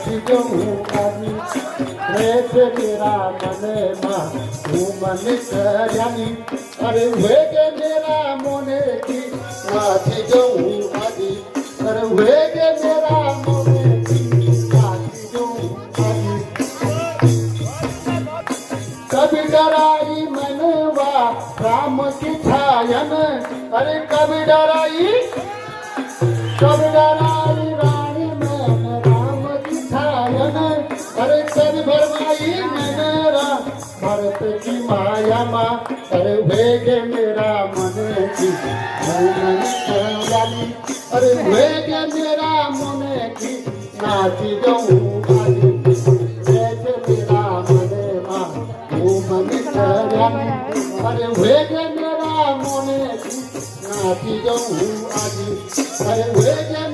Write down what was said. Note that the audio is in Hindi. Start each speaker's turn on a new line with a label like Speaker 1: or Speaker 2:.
Speaker 1: नाची जाऊं आजी रे से मेरा मने मां हूँ मन करयानी अरे वेगे मेरा मोने की नाची जाऊं आजी अरे वेगे मेरा मोने की नाची जाऊं आजी कभी डराई मनवा राम की छायन अरे कभी डराई रानी मन राम की छायन अरे कभी भरमाई मेरा भरत की माया माँ अरे वेगे मेरा मन की मन करयानी अरे वेगे मेरा मन की नाची जाऊं आजी जैसे मेरा मन माँ वो मन करयानी अरे वेगे मेरा मन की नाची जाऊं आजी अरे वेगे